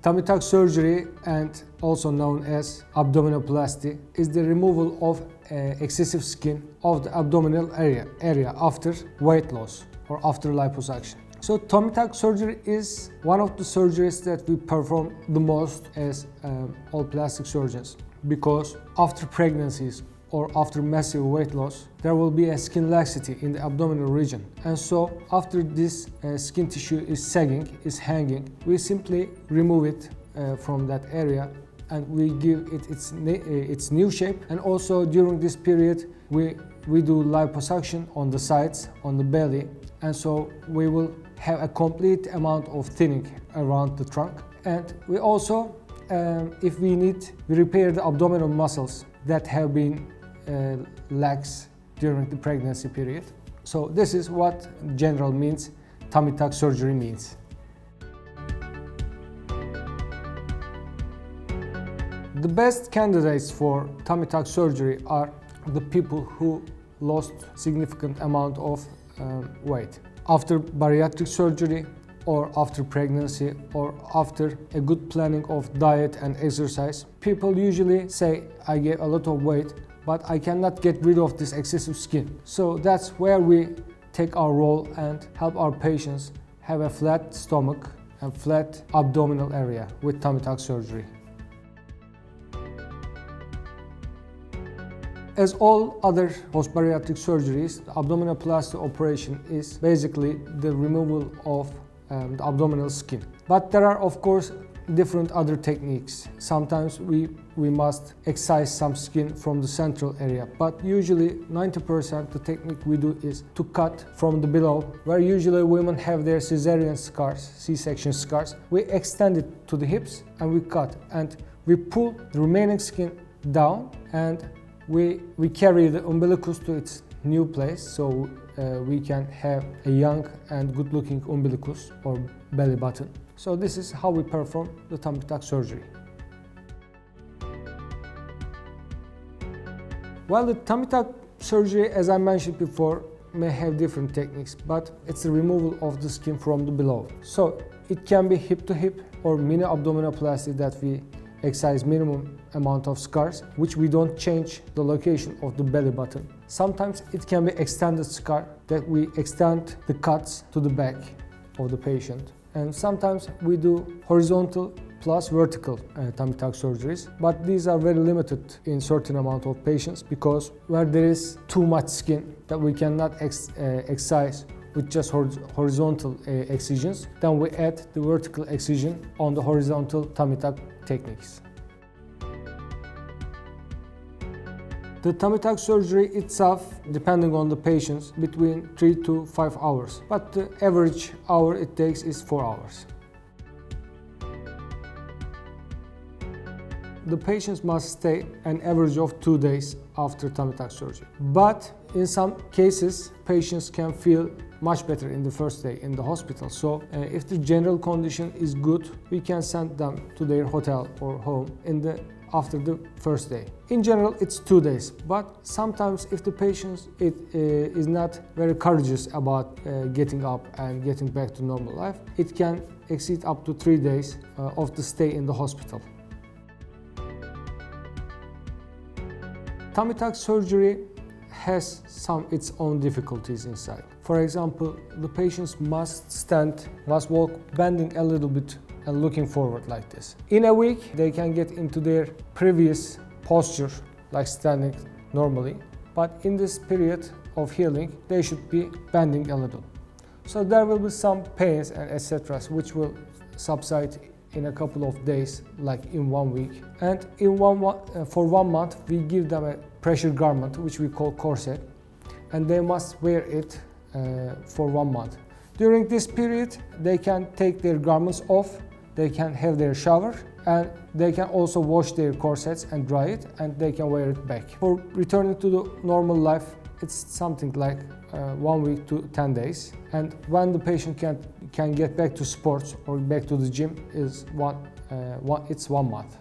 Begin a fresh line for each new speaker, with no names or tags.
Tummy tuck surgery, and also known as abdominoplasty, is the removal of excessive skin of the abdominal area after weight loss or after liposuction. So tummy tuck surgery is one of the surgeries that we perform the most as all plastic surgeons, because after pregnancies or after massive weight loss, there will be a skin laxity in the abdominal region. And so after this skin tissue is sagging, is hanging, we simply remove it from that area and we give it its new shape. And also during this period, we do liposuction on the sides, on the belly, and so we will have a complete amount of thinning around the trunk. And we also, if we need, we repair the abdominal muscles that have been lax during the pregnancy period. So this is what general means tummy tuck surgery means. The best candidates for tummy tuck surgery are the people who lost significant amount of weight after bariatric surgery, or after pregnancy, or after a good planning of diet and exercise. People usually say, I gained a lot of weight, but I cannot get rid of this excessive skin. So that's where we take our role and help our patients have a flat stomach and flat abdominal area with tummy tuck surgery. As all other post-bariatric surgeries, the abdominoplasty operation is basically the removal of the abdominal skin. But there are, of course, different other techniques. Sometimes we must excise some skin from the central area, but usually 90% the technique we do is to cut from the below, where usually women have their cesarean scars, C-section scars. We extend it to the hips and we cut, and we pull the remaining skin down, and we carry the umbilicus to its new place, so we can have a young and good-looking umbilicus or belly button. So this is how we perform the tummy tuck surgery. Well, the tummy tuck surgery, as I mentioned before, may have different techniques, but it's the removal of the skin from the below. So it can be hip to hip or mini abdominoplasty, that we excise minimum amount of scars, which we don't change the location of the belly button. Sometimes it can be extended scar, that we extend the cuts to the back of the patient. And sometimes we do horizontal plus vertical tummy tuck surgeries, but these are very limited in certain amount of patients, because where there is too much skin that we cannot excise with just horizontal excisions, then we add the vertical excision on the horizontal tummy tuck techniques. The tummy tuck surgery itself, depending on the patients, between 3 to 5 hours, but the average hour it takes is 4 hours. The patients must stay an average of 2 days after tummy tuck surgery. But in some cases, patients can feel much better in the first day in the hospital. So if the general condition is good, we can send them to their hotel or home after the first day. In general, it's 2 days, but sometimes if the patient is not very courageous about getting up and getting back to normal life, it can exceed up to 3 days of the stay in the hospital. Tummy tuck surgery has its own difficulties inside. For example, the patients must walk bending a little bit and looking forward like this. In a week, they can get into their previous posture, like standing normally, but in this period of healing, they should be bending a little. So there will be some pains and etc., which will subside in a couple of days, like in 1 week. And for 1 month, we give them a pressure garment, which we call corset, and they must wear it for 1 month. During this period, they can take their garments off, they can have their shower, and they can also wash their corsets and dry it, and they can wear it back. For returning to the normal life, it's something like 1 week to 10 days. And when the patient can get back to sports or back to the gym, it's 1 month.